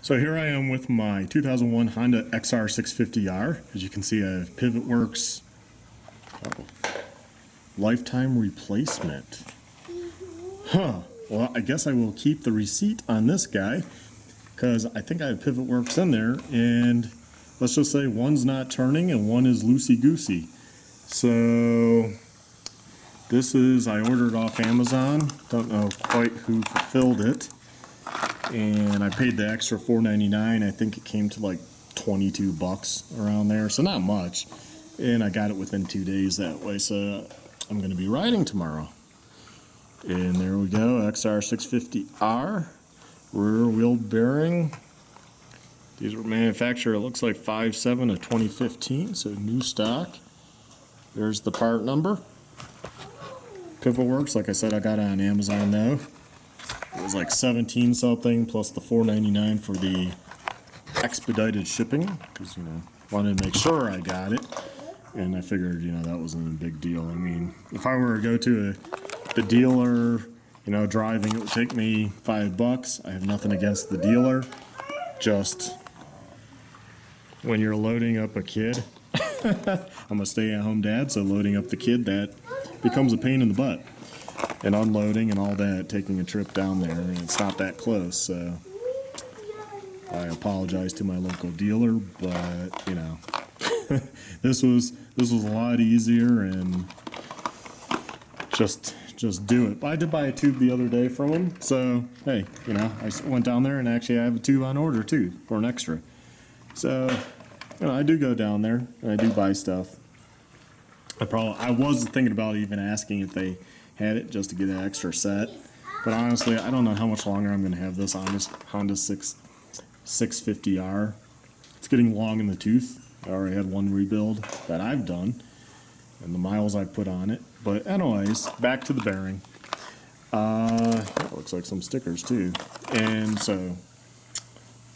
So here I am with my 2001 Honda XR650R. As you can see, I have PivotWorks lifetime replacement. Well, I guess I will keep the receipt on this guy because I think I have PivotWorks in there, and let's just say one's not turning and one is loosey-goosey. So this is, I ordered off Amazon. Don't know quite who fulfilled it. And I paid the extra $4.99. I think it came to like 22 bucks around there, so not much. And I got it within 2 days that way, so I'm going to be riding tomorrow. And there we go, XR650R, rear wheel bearing. These were manufactured, it looks like 5/7 of 2015, so new stock. There's the part number. PivotWorks, like I said, I got it on Amazon though. It was like 17 something plus the $4.99 for the expedited shipping, because, wanted to make sure I got it. And I figured, that wasn't a big deal. I mean, if I were to go to the dealer, driving, it would take me $5. I have nothing against the dealer. Just when you're loading up a kid, I'm a stay-at-home dad, so loading up the kid, that becomes a pain in the butt. And unloading and all that, taking a trip down there, and it's not that close, so I apologize to my local dealer, but this was a lot easier, and just do it. I did buy a tube the other day from him, so hey, I went down there and actually I have a tube on order too for an extra. So I do go down there and I do buy stuff. I was thinking about even asking if they had it just to get an extra set, but honestly I don't know how much longer I'm going to have this on this Honda 650R. It's getting long in the tooth. I already had one rebuild that I've done and the miles I've put on it. But anyways, back to the bearing. Looks like some stickers too. And so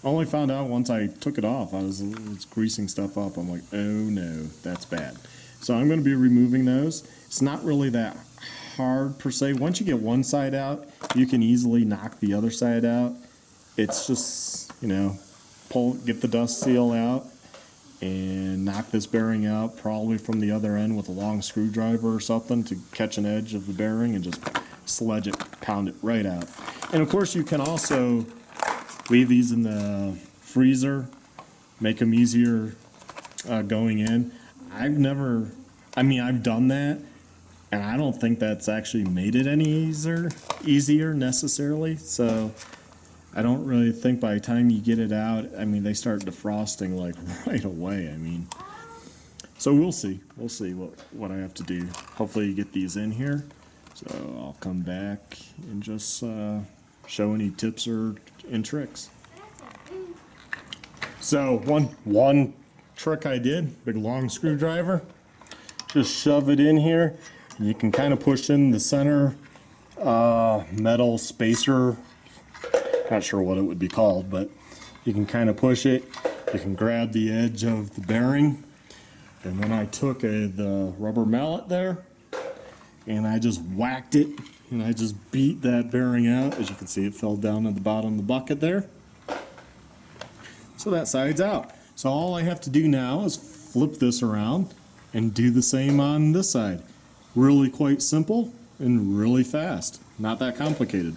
I only found out once I took it off. I was greasing stuff up. I'm like, oh no, that's bad. So I'm going to be removing those. It's not really that hard per se. Once you get one side out, you can easily knock the other side out. It's just, get the dust seal out and knock this bearing out, probably from the other end with a long screwdriver or something to catch an edge of the bearing and just sledge it, pound it right out. And of course you can also leave these in the freezer, make them easier going in. I've done that, and I don't think that's actually made it any easier necessarily. So I don't really think by the time you get it out, they start defrosting like right away. So we'll see what I have to do. Hopefully you get these in here. So I'll come back and just show any tips and tricks. So one trick I did, big long screwdriver, just shove it in here. You can kind of push in the center metal spacer. Not sure what it would be called, but you can kind of push it. You can grab the edge of the bearing. And then I took the rubber mallet there and I just whacked it and I just beat that bearing out. As you can see, it fell down at the bottom of the bucket there. So that side's out. So all I have to do now is flip this around and do the same on this side. Really quite simple and really fast. Not that complicated.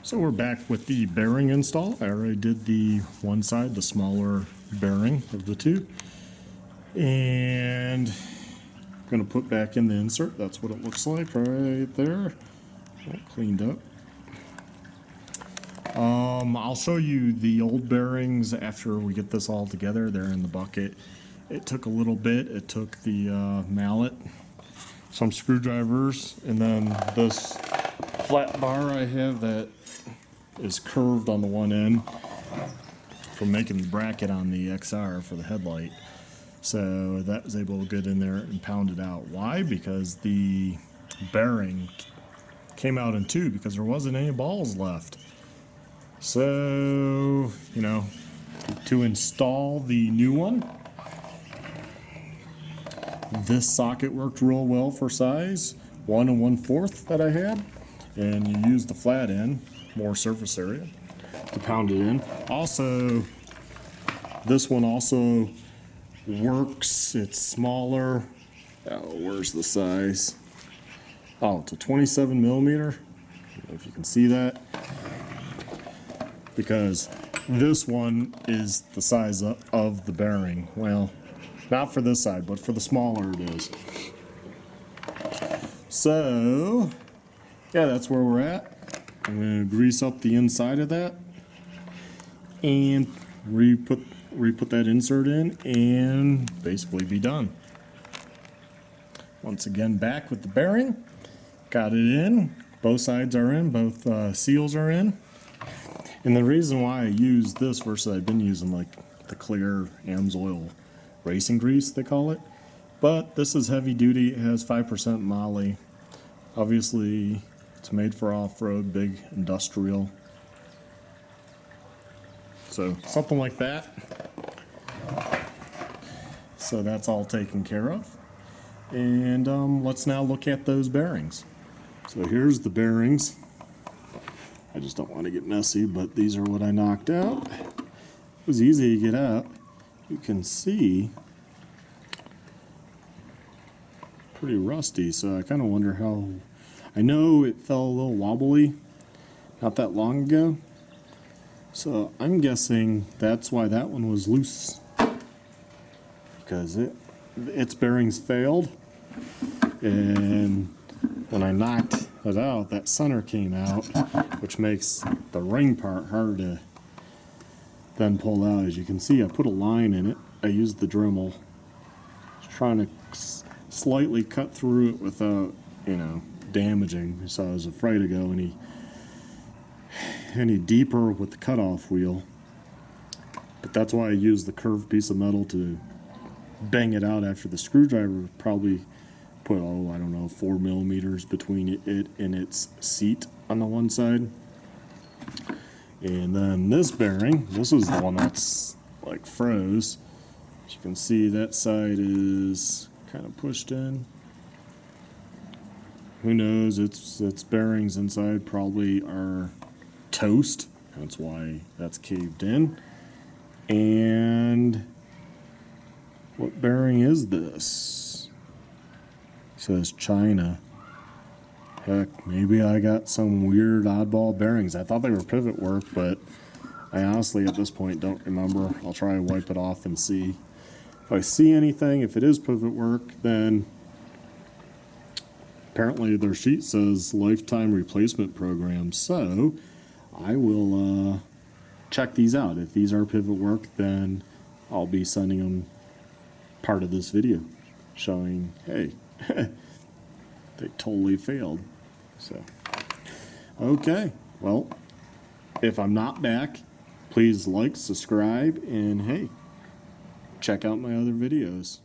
So we're back with the bearing install. I already did the one side, the smaller bearing of the two. And I'm going to put back in the insert. That's what it looks like right there. All cleaned up. I'll show you the old bearings after we get this all together. They're in the bucket. It took a little bit. It took the mallet, some screwdrivers, and then this flat bar I have that is curved on the one end from making the bracket on the XR for the headlight. So that was able to get in there and pound it out. Why? Because the bearing came out in two because there wasn't any balls left. So, to install the new one, this socket worked real well for size, 1 1/4 that I had, and you use the flat end, more surface area. to pound it in. Also, this one also works. It's smaller. Oh, where's the size? Oh, it's a 27 millimeter. I don't know if you can see that. Because this one is the size of the bearing. Well, not for this side, but for the smaller it is. So, yeah, that's where we're at. I'm going to grease up the inside of that and re-put that insert in and basically be done. Once again, back with the bearing. Got it in. Both sides are in. Both seals are in. And the reason why I use this versus I've been using like the clear AMSOIL racing grease, they call it. But this is heavy duty. It has 5% moly. Obviously, it's made for off-road, big industrial. So something like that. So that's all taken care of. And let's now look at those bearings. So here's the bearings. I just don't want to get messy, but these are what I knocked out. It was easy to get out. You can see pretty rusty, so I kind of wonder how. I know it felt a little wobbly not that long ago, so I'm guessing that's why that one was loose, because its bearings failed, and when I knocked it out, that center came out, which makes the ring part hard to then pull out. As you can see, I put a line in it. I used the Dremel, just trying to slightly cut through it without, damaging. So I was afraid to go any deeper with the cutoff wheel. But that's why I used the curved piece of metal to bang it out after the screwdriver probably put, I don't know, 4 millimeters between it and its seat on the one side. And then this bearing, this is the one that's like froze. As you can see, that side is kind of pushed in. Who knows, its bearings inside probably are toast. That's why that's caved in. And what bearing is this? It says China. Heck, maybe I got some weird oddball bearings. I thought they were pivot work, but I honestly at this point don't remember. I'll try to wipe it off and see. If I see anything, if it is pivot work, then apparently their sheet says lifetime replacement program. So I will check these out. If these are pivot work, then I'll be sending them part of this video showing, hey, they totally failed. So, okay, well, if I'm not back, please like, subscribe, and hey, check out my other videos.